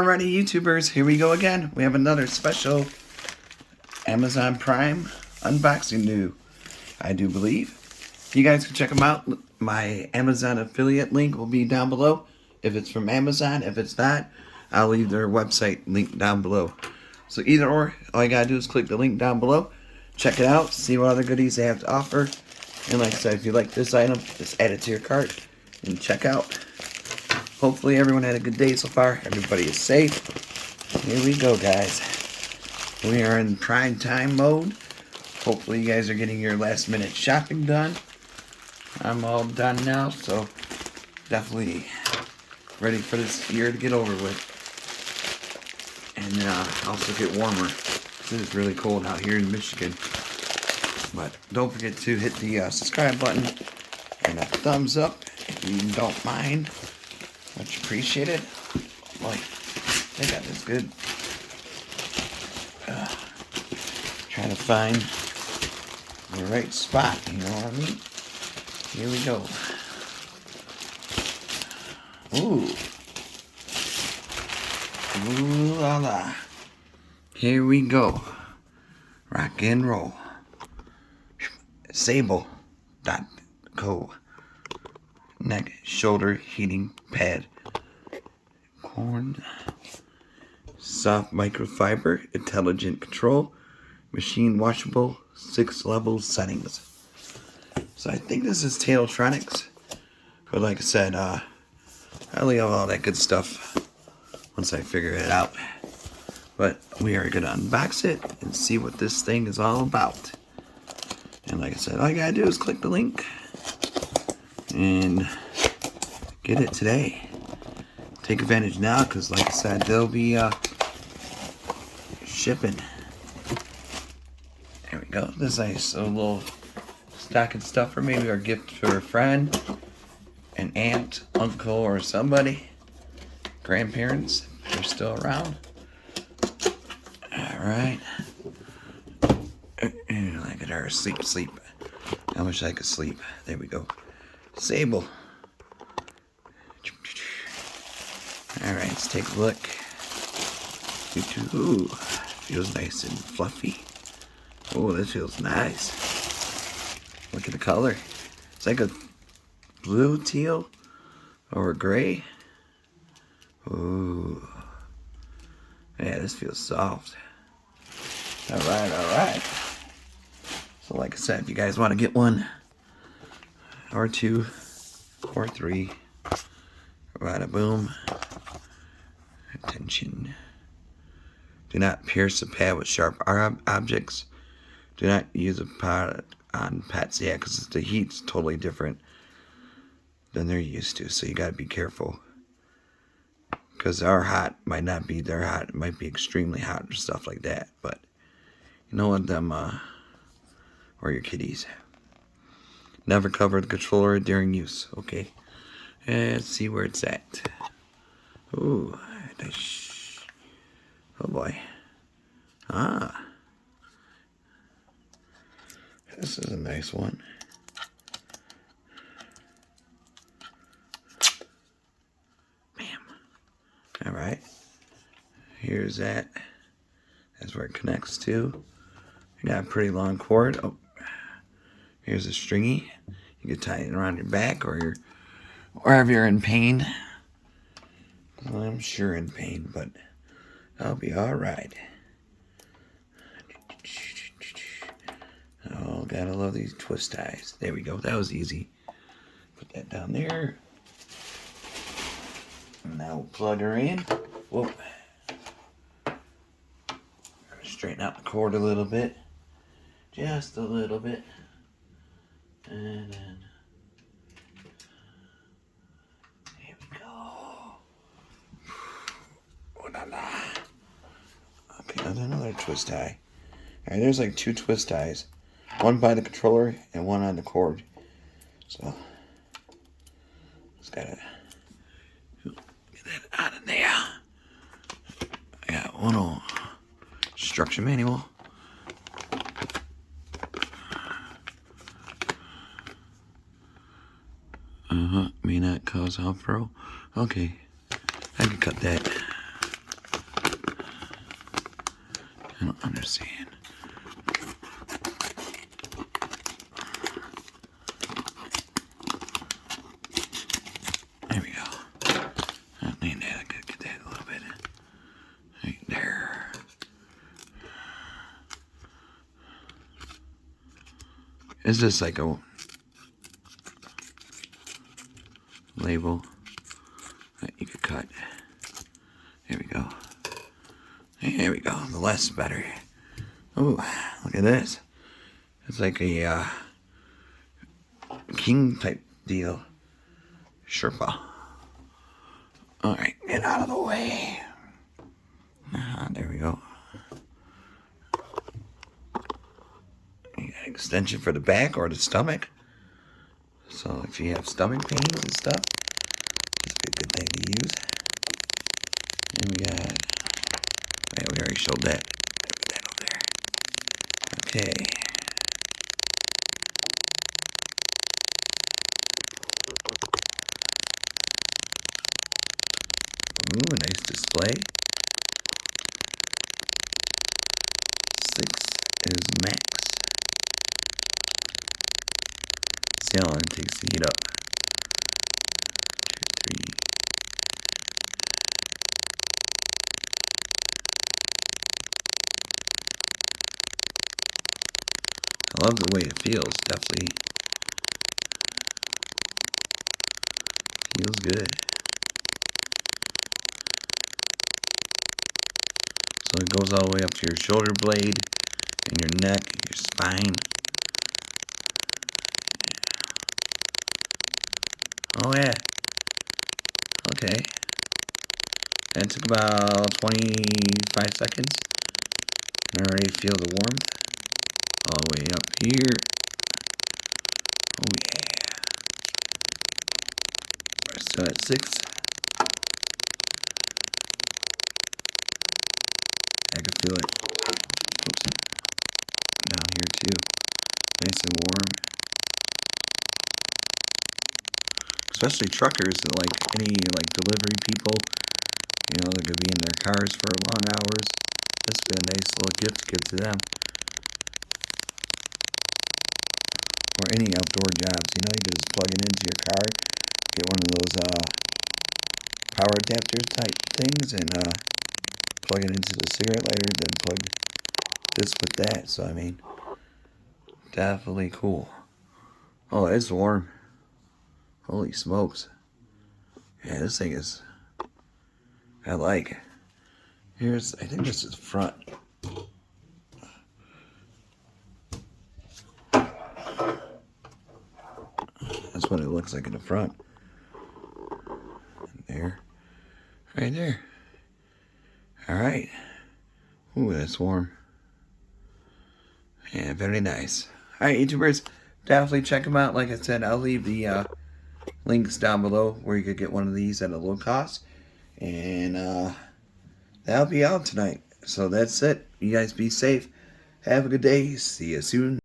Alrighty, YouTubers, here we go again. We have another special Amazon Prime unboxing new, I do believe. You guys can check them out. My Amazon affiliate link will be down below. If it's from Amazon, if it's not, I'll leave their website link down below. So either or, all you gotta do is click the link down below, check it out, see what other goodies they have to offer. And like I said, if you like this item, just add it to your cart and check out. Hopefully everyone had a good day so far. Everybody is safe. Here we go, guys. We are in prime time mode. Hopefully you guys are getting your last minute shopping done. I'm all done now, so definitely ready for this year to get over with. And also get warmer. It is really cold out here in Michigan. But don't forget to hit the subscribe button and a thumbs up if you don't mind. Much appreciated. Boy, they got this good. Trying to find the right spot, you know what I mean? Here we go. Ooh. Ooh la la. Here we go. Rock and roll. Sable.co. Neck, shoulder, heating pad. Corn. Soft microfiber, intelligent control. Machine washable, 6-level settings. So I think this is TaoTronics. But like I said, I'll leave all that good stuff once I figure it out. But we are going to unbox it and see what this thing is all about. And like I said, all you gotta do is click the link and get it today. Take advantage now, because like I said, they'll be shipping. There we go. This is nice, a little stocking stuffer, maybe our gift for a friend, an aunt, uncle, or somebody. Grandparents, if they're still around. Alright. Look at her, sleep. I wish I could sleep. There we go. Sable. Alright, let's take a look. Ooh, feels nice and fluffy. Oh, this feels nice. Look at the color. It's like a blue teal or a gray. Ooh. Yeah, this feels soft. Alright. So like I said, if you guys want to get one, or two, or three, bada boom. Attention. Do not pierce the pad with sharp objects. Do not use a pad on pets. Yeah, because the heat's totally different than they're used to. So you got to be careful. Because our hot might not be their hot. It might be extremely hot or stuff like that. But you know what them, or your kitties. Never cover the controller during use. Okay. Let's see where it's at. Ooh. Oh boy. Ah. This is a nice one. Bam. Alright. Here's that. That's where it connects to. You got a pretty long cord. Oh. Here's a stringy. You can tie it around your back or your wherever you're in pain. Well, I'm sure in pain, but I'll be alright. Oh, gotta love these twist ties. There we go. That was easy. Put that down there. Now we'll plug her in. Whoop. Straighten out the cord a little bit. Just a little bit. And then here we go. Oh la la. Okay, there's another twist tie. Alright, there's like 2 twist ties. One by the controller and one on the cord. So just gotta get that out of there. I got one old instruction manual. May not cause outflow. Okay, I can cut that. I don't understand. There we go. I need that. I gotta get that a little bit. Right there. Is this like a label that you could cut? There we go. There we go. The less better. Oh, look at this. It's like a king type deal. Sherpa. Alright, get out of the way. There we go. You got an extension for the back or the stomach. So if you have stomach pains and stuff, this would be a good thing to use. And we got, man, we already showed that. Put that over there. Okay. Ooh, nice display. 6 is max. See how long it takes to heat up. 2, 3. I love the way it feels. Definitely feels good. So it goes all the way up to your shoulder blade and your neck, your spine. Oh yeah. Okay. That took about 25 seconds. And I already feel the warmth all the way up here. Oh yeah. We're still at 6. I can feel it. Oops. Down here too. Nice and warm. Especially truckers, like any delivery people, you know, they're gonna be in their cars for long hours. This would be a nice little gift to give to them. Or any outdoor jobs, you know, you can just plug it into your car, get one of those power adapter type things, and plug it into the cigarette lighter, then plug this with that. So I mean, definitely cool. Oh, it's warm. Holy smokes. Yeah, this thing is, I like. Here's, I think this is front. That's what it looks like in the front. There. Right there. Alright. Ooh, that's warm. Yeah, very nice. Alright, YouTubers, definitely check them out. Like I said, I'll leave the links down below where you could get one of these at a low cost. And that'll be out tonight. So that's it. You guys be safe. Have a good day. See you soon.